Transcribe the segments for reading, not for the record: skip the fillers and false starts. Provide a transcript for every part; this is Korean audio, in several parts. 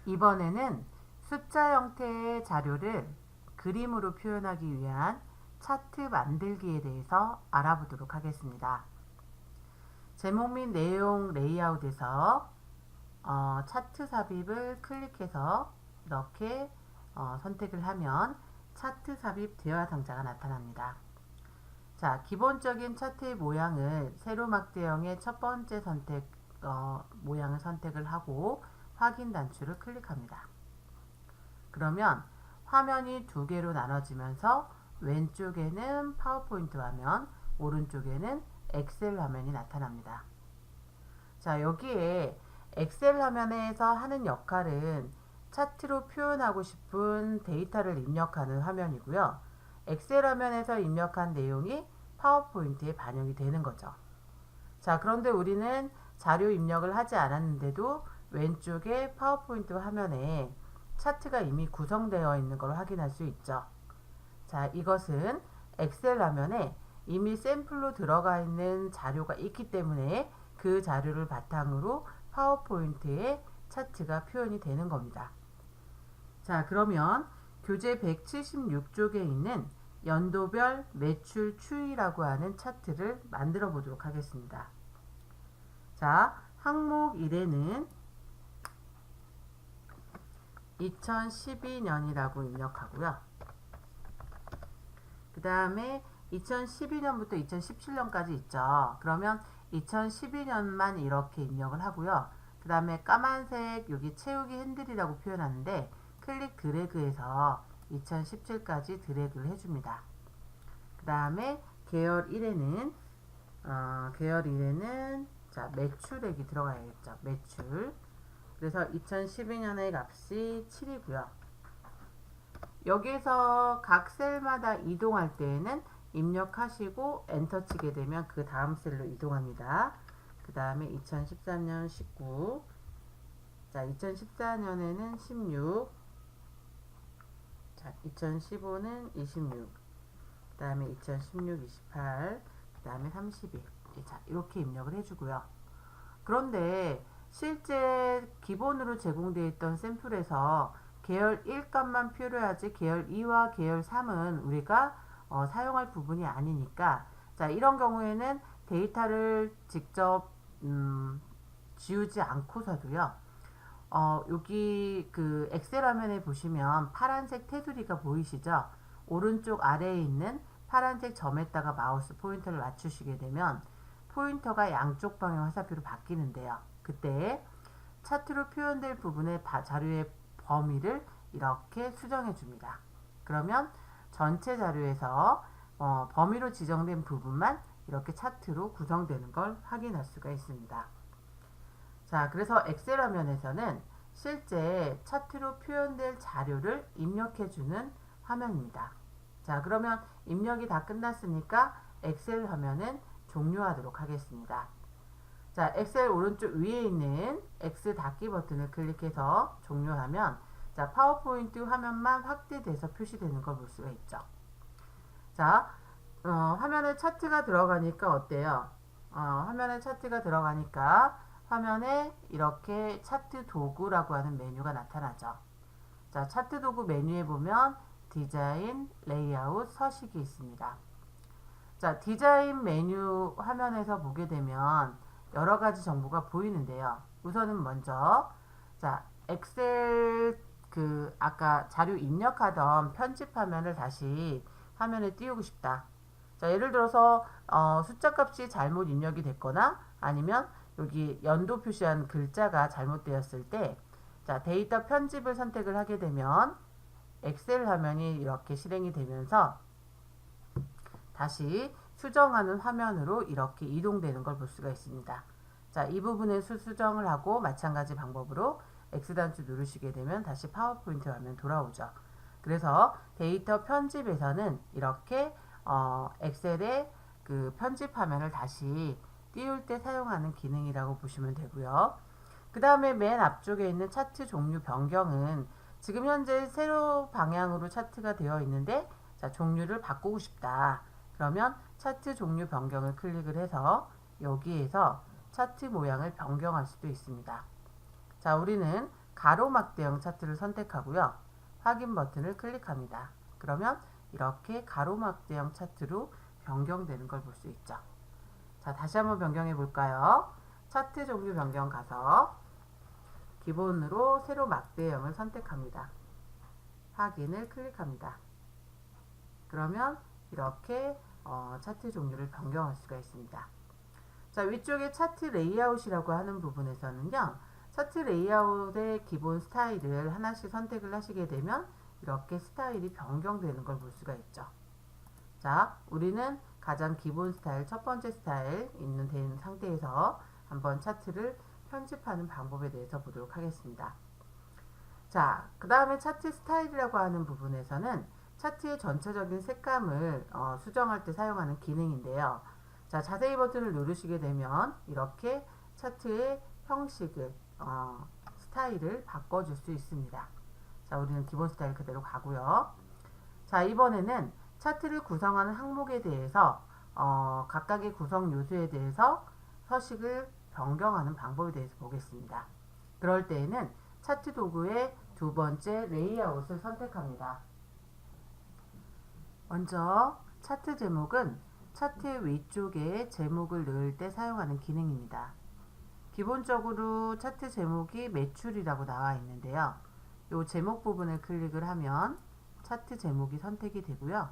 이번에는 숫자 형태의 자료를 그림으로 표현하기 위한 차트 만들기에 대해서 알아보도록 하겠습니다. 제목 및 내용 레이아웃에서 차트 삽입을 클릭해서 이렇게 선택을 하면 차트 삽입 대화 상자가 나타납니다. 자, 기본적인 차트의 모양을 세로막대형의 첫 번째 모양을 선택을 하고 확인 단추를 클릭합니다. 그러면 화면이 두 개로 나눠지면서 왼쪽에는 파워포인트 화면, 오른쪽에는 엑셀 화면이 나타납니다. 자, 여기에 엑셀 화면에서 하는 역할은 차트로 표현하고 싶은 데이터를 입력하는 화면이고요. 엑셀 화면에서 입력한 내용이 파워포인트에 반영이 되는 거죠. 자, 그런데 우리는 자료 입력을 하지 않았는데도 왼쪽에 파워포인트 화면에 차트가 이미 구성되어 있는 걸 확인할 수 있죠. 자, 이것은 엑셀 화면에 이미 샘플로 들어가 있는 자료가 있기 때문에 그 자료를 바탕으로 파워포인트에 차트가 표현이 되는 겁니다. 자, 그러면 교재 176쪽에 있는 연도별 매출 추이라고 하는 차트를 만들어 보도록 하겠습니다. 자, 항목 1에는 2012년이라고 입력하고요. 그 다음에 2012년부터 2017년까지 있죠. 그러면 2012년만 이렇게 입력을 하고요. 그 다음에 까만색 여기 채우기 핸들이라고 표현하는데 클릭 드래그해서 2017까지 드래그를 해줍니다. 그 다음에 계열 1에는 자, 매출액이 들어가야겠죠. 매출. 그래서 2012년의 값이 7이고요. 여기에서 각 셀마다 이동할 때에는 입력하시고 엔터 치게 되면 그 다음 셀로 이동합니다. 그 다음에 2013년 19, 자, 2014년에는 16, 자, 2015는 26, 그 다음에 2016, 28, 그 다음에 31. 자, 이렇게 입력을 해주고요. 그런데 실제 기본으로 제공되어 있던 샘플에서 계열 1 값만 표류하지 계열 2와 계열 3은 우리가 사용할 부분이 아니니까, 자, 이런 경우에는 데이터를 직접 지우지 않고서도요. 여기 그 엑셀 화면에 보시면 파란색 테두리가 보이시죠? 오른쪽 아래에 있는 파란색 점에다가 마우스 포인터를 맞추시게 되면 포인터가 양쪽 방향 화살표로 바뀌는데요. 그때 차트로 표현될 부분의 자료의 범위를 이렇게 수정해 줍니다. 그러면 전체 자료에서 범위로 지정된 부분만 이렇게 차트로 구성되는 걸 확인할 수가 있습니다. 자, 그래서 엑셀 화면에서는 실제 차트로 표현될 자료를 입력해 주는 화면입니다. 자, 그러면 입력이 다 끝났으니까 엑셀 화면은 종료하도록 하겠습니다. 자, 엑셀 오른쪽 위에 있는 X 닫기 버튼을 클릭해서 종료하면, 자, 파워포인트 화면만 확대돼서 표시되는 걸 볼 수가 있죠. 자, 화면에 차트가 들어가니까 어때요? 화면에 차트가 들어가니까 화면에 이렇게 차트 도구라고 하는 메뉴가 나타나죠. 자, 차트 도구 메뉴에 보면 디자인, 레이아웃, 서식이 있습니다. 자, 디자인 메뉴 화면에서 보게 되면 여러 가지 정보가 보이는데요. 우선은 먼저, 자, 엑셀 아까 자료 입력하던 편집 화면을 다시 화면에 띄우고 싶다. 자, 예를 들어서 숫자 값이 잘못 입력이 됐거나 아니면 여기 연도 표시한 글자가 잘못되었을 때, 자, 데이터 편집을 선택을 하게 되면 엑셀 화면이 이렇게 실행이 되면서 다시 수정하는 화면으로 이렇게 이동되는 걸 볼 수가 있습니다. 자, 이 부분에 수정을 하고 마찬가지 방법으로 X단추 누르시게 되면 다시 파워포인트 화면 돌아오죠. 그래서 데이터 편집에서는 이렇게 엑셀의 그 편집 화면을 다시 띄울 때 사용하는 기능이라고 보시면 되고요. 그 다음에 맨 앞쪽에 있는 차트 종류 변경은 지금 현재 세로 방향으로 차트가 되어 있는데, 자, 종류를 바꾸고 싶다. 그러면 차트 종류 변경을 클릭을 해서 여기에서 차트 모양을 변경할 수도 있습니다. 자, 우리는 가로막대형 차트를 선택하고요. 확인 버튼을 클릭합니다. 그러면 이렇게 가로막대형 차트로 변경되는 걸 볼 수 있죠. 자, 다시 한번 변경해 볼까요? 차트 종류 변경 가서 기본으로 세로 막대형을 선택합니다. 확인을 클릭합니다. 그러면 이렇게 차트 종류를 변경할 수가 있습니다. 자, 위쪽에 차트 레이아웃이라고 하는 부분에서는요. 차트 레이아웃의 기본 스타일을 하나씩 선택을 하시게 되면 이렇게 스타일이 변경되는 걸 볼 수가 있죠. 자, 우리는 가장 기본 스타일, 첫 번째 스타일 된 상태에서 한번 차트를 편집하는 방법에 대해서 보도록 하겠습니다. 자, 그 다음에 차트 스타일이라고 하는 부분에서는 차트의 전체적인 색감을 수정할 때 사용하는 기능인데요. 자, 자세히 버튼을 누르시게 되면 이렇게 차트의 형식을 스타일을 바꿔줄 수 있습니다. 자, 우리는 기본 스타일 그대로 가고요. 자, 이번에는 차트를 구성하는 항목에 대해서 각각의 구성 요소에 대해서 서식을 변경하는 방법에 대해서 보겠습니다. 그럴 때에는 차트 도구의 두 번째 레이아웃을 선택합니다. 먼저 차트 제목은 차트의 위쪽에 제목을 넣을 때 사용하는 기능입니다. 기본적으로 차트 제목이 매출이라고 나와 있는데요. 이 제목 부분을 클릭을 하면 차트 제목이 선택이 되고요.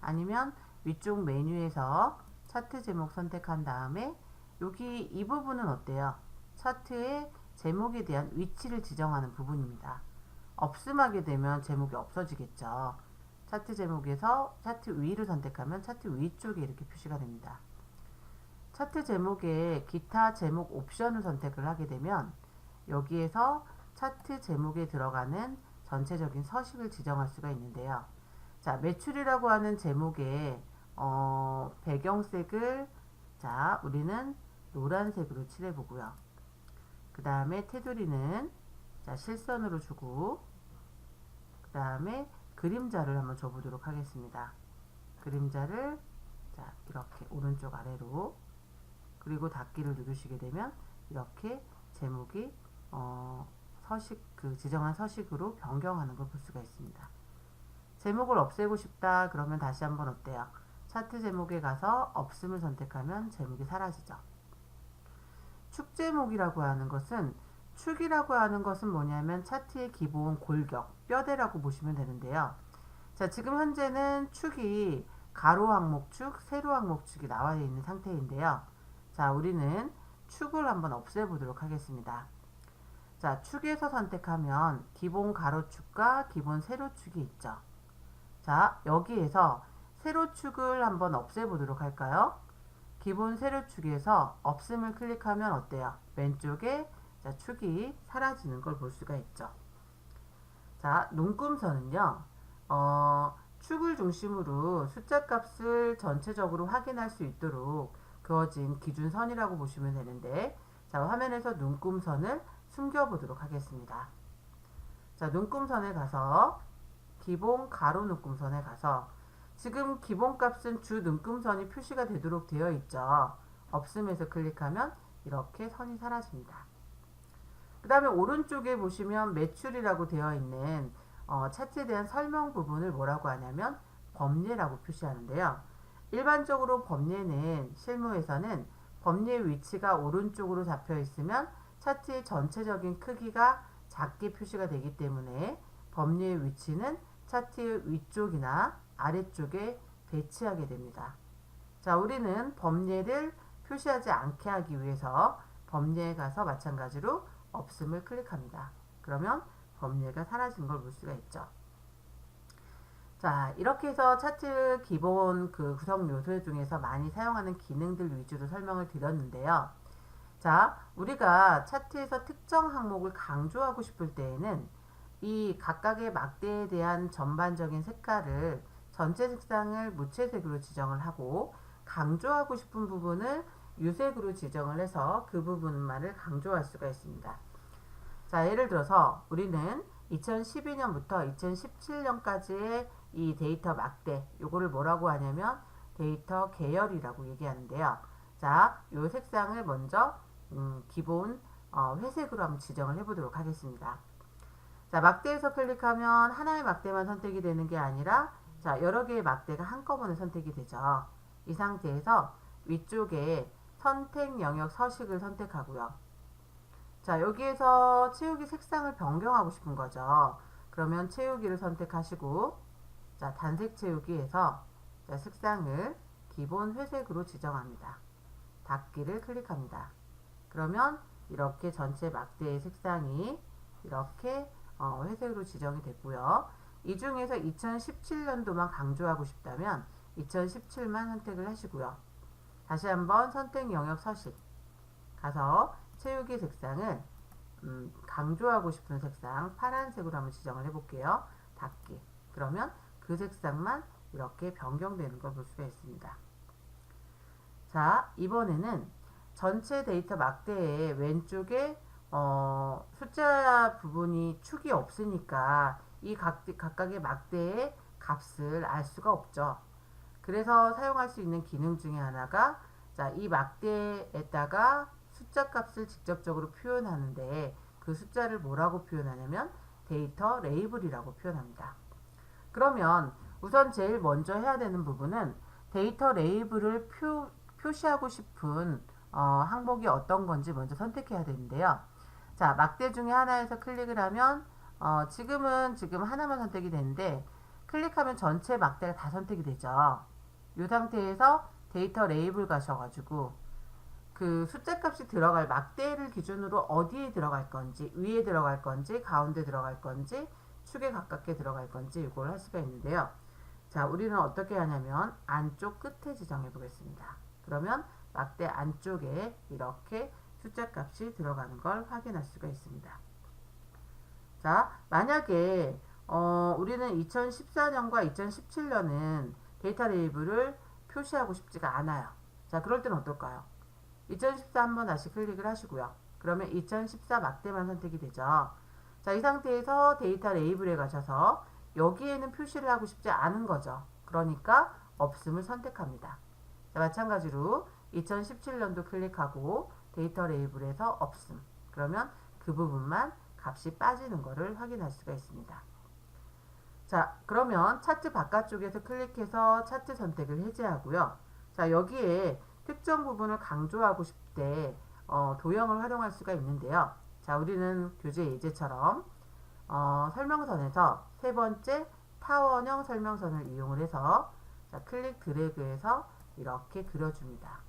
아니면 위쪽 메뉴에서 차트 제목 선택한 다음에 여기 이 부분은 어때요? 차트의 제목에 대한 위치를 지정하는 부분입니다. 없음하게 되면 제목이 없어지겠죠. 차트 제목에서 차트 위를 선택하면 차트 위쪽에 이렇게 표시가 됩니다. 차트 제목에 기타 제목 옵션을 선택을 하게 되면 여기에서 차트 제목에 들어가는 전체적인 서식을 지정할 수가 있는데요. 자, 매출이라고 하는 제목에 배경색을 우리는 노란색으로 칠해보고요. 그 다음에 테두리는 실선으로 주고 그 다음에 그림자를 한번 줘보도록 하겠습니다. 그림자를 이렇게 오른쪽 아래로 그리고 닫기를 누르시게 되면 이렇게 제목이 지정한 서식으로 변경하는 걸 볼 수가 있습니다. 제목을 없애고 싶다 그러면 다시 한번 어때요? 차트 제목에 가서 없음을 선택하면 제목이 사라지죠. 축 제목이라고 하는 것은 축이라고 하는 것은 뭐냐면 차트의 기본 골격, 뼈대라고 보시면 되는데요. 자, 지금 현재는 축이 가로 항목축, 세로 항목축이 나와 있는 상태인데요. 자, 우리는 축을 한번 없애보도록 하겠습니다. 자, 축에서 선택하면 기본 가로축과 기본 세로축이 있죠. 자, 여기에서 세로축을 한번 없애보도록 할까요? 기본 세로축에서 없음을 클릭하면 어때요? 왼쪽에 축이 사라지는 걸 볼 수가 있죠. 자, 눈금선은요. 축을 중심으로 숫자 값을 전체적으로 확인할 수 있도록 그어진 기준선이라고 보시면 되는데, 자, 화면에서 눈금선을 숨겨보도록 하겠습니다. 자, 눈금선에 가서 기본 가로 눈금선에 가서 지금 기본값은 주 눈금선이 표시가 되도록 되어 있죠. 없음에서 클릭하면 이렇게 선이 사라집니다. 그 다음에 오른쪽에 보시면 매출이라고 되어 있는 차트에 대한 설명 부분을 뭐라고 하냐면 범례라고 표시하는데요. 일반적으로 범례는 실무에서는 범례의 위치가 오른쪽으로 잡혀 있으면 차트의 전체적인 크기가 작게 표시가 되기 때문에 범례의 위치는 차트의 위쪽이나 아래쪽에 배치하게 됩니다. 자, 우리는 범례를 표시하지 않게 하기 위해서 범례에 가서 마찬가지로 없음을 클릭합니다. 그러면 범례가 사라진 걸 볼 수가 있죠. 자, 이렇게 해서 차트 기본 구성 요소 중에서 많이 사용하는 기능들 위주로 설명을 드렸는데요. 자, 우리가 차트에서 특정 항목을 강조하고 싶을 때에는 이 각각의 막대에 대한 전반적인 색깔을 전체 색상을 무채색으로 지정을 하고 강조하고 싶은 부분을 유색으로 지정을 해서 그 부분만을 강조할 수가 있습니다. 자, 예를 들어서 우리는 2012년부터 2017년까지의 이 데이터 막대, 요거를 뭐라고 하냐면 데이터 계열이라고 얘기하는데요. 자, 요 색상을 먼저 기본 회색으로 한번 지정을 해보도록 하겠습니다. 자, 막대에서 클릭하면 하나의 막대만 선택이 되는 게 아니라 자, 여러 개의 막대가 한꺼번에 선택이 되죠. 이 상태에서 위쪽에 선택 영역 서식을 선택하고요. 자, 여기에서 채우기 색상을 변경하고 싶은 거죠. 그러면 채우기를 선택하시고 자, 단색 채우기에서 자, 색상을 기본 회색으로 지정합니다. 닫기를 클릭합니다. 그러면 이렇게 전체 막대의 색상이 이렇게 회색으로 지정이 됐고요. 이 중에서 2017년도만 강조하고 싶다면 2017만 선택을 하시고요. 다시 한번 선택 영역 서식 가서 채우기 색상을 강조하고 싶은 색상 파란색으로 한번 지정을 해볼게요. 닫기. 그러면 그 색상만 이렇게 변경되는 걸 볼 수가 있습니다. 자, 이번에는 전체 데이터 막대의 왼쪽에 숫자 부분이 축이 없으니까 이 각각의 막대의 값을 알 수가 없죠. 그래서 사용할 수 있는 기능 중에 하나가 자, 이 막대에다가 숫자 값을 직접적으로 표현하는데 그 숫자를 뭐라고 표현하냐면 데이터 레이블이라고 표현합니다. 그러면 우선 제일 먼저 해야 되는 부분은 데이터 레이블을 표시하고 싶은 항목이 어떤 건지 먼저 선택해야 되는데요. 자, 막대 중에 하나에서 클릭을 하면 지금 하나만 선택이 되는데 클릭하면 전체 막대가 다 선택이 되죠. 이 상태에서 데이터 레이블 가셔가지고 그 숫자 값이 들어갈 막대를 기준으로 어디에 들어갈 건지 위에 들어갈 건지 가운데 들어갈 건지 축에 가깝게 들어갈 건지 이걸 할 수가 있는데요. 자, 우리는 어떻게 하냐면 안쪽 끝에 지정해 보겠습니다. 그러면 막대 안쪽에 이렇게 숫자 값이 들어가는 걸 확인할 수가 있습니다. 자, 만약에 우리는 2014년과 2017년은 데이터 레이블을 표시하고 싶지가 않아요. 자, 그럴 때는 어떨까요? 2014 한번 다시 클릭을 하시고요. 그러면 2014 막대만 선택이 되죠. 자, 이 상태에서 데이터 레이블에 가셔서 여기에는 표시를 하고 싶지 않은 거죠. 그러니까 없음을 선택합니다. 자, 마찬가지로 2017년도 클릭하고 데이터 레이블에서 없음. 그러면 그 부분만 값이 빠지는 것을 확인할 수가 있습니다. 자, 그러면 차트 바깥쪽에서 클릭해서 차트 선택을 해제하고요. 자, 여기에 특정 부분을 강조하고 싶을 때 도형을 활용할 수가 있는데요. 자, 우리는 교재 예제처럼 설명선에서 세 번째 타원형 설명선을 이용을 해서 자, 클릭 드래그해서 이렇게 그려줍니다.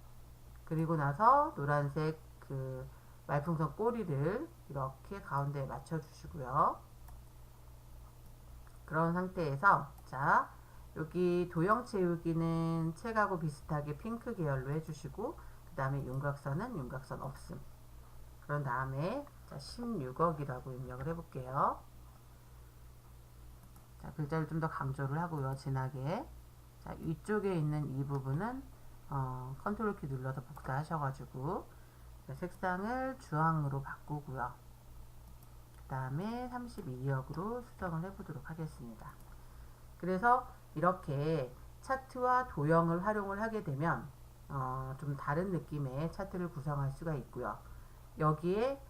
그리고 나서 노란색 그 말풍선 꼬리를 이렇게 가운데에 맞춰주시고요. 그런 상태에서 자, 여기 도형 채우기는 책하고 비슷하게 핑크 계열로 해주시고 그 다음에 윤곽선은 윤곽선 없음. 그런 다음에 자, 16억이라고 입력을 해볼게요. 자, 글자를 좀 더 강조를 하고요. 진하게. 자, 위쪽에 있는 이 부분은 컨트롤 키 눌러서 복사하셔가지고 색상을 주황으로 바꾸고요. 그 다음에 32억으로 수정을 해보도록 하겠습니다. 그래서 이렇게 차트와 도형을 활용을 하게 되면 좀 다른 느낌의 차트를 구성할 수가 있고요. 여기에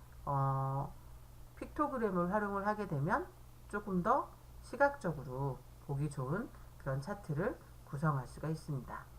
픽토그램을 활용을 하게 되면 조금 더 시각적으로 보기 좋은 그런 차트를 구성할 수가 있습니다.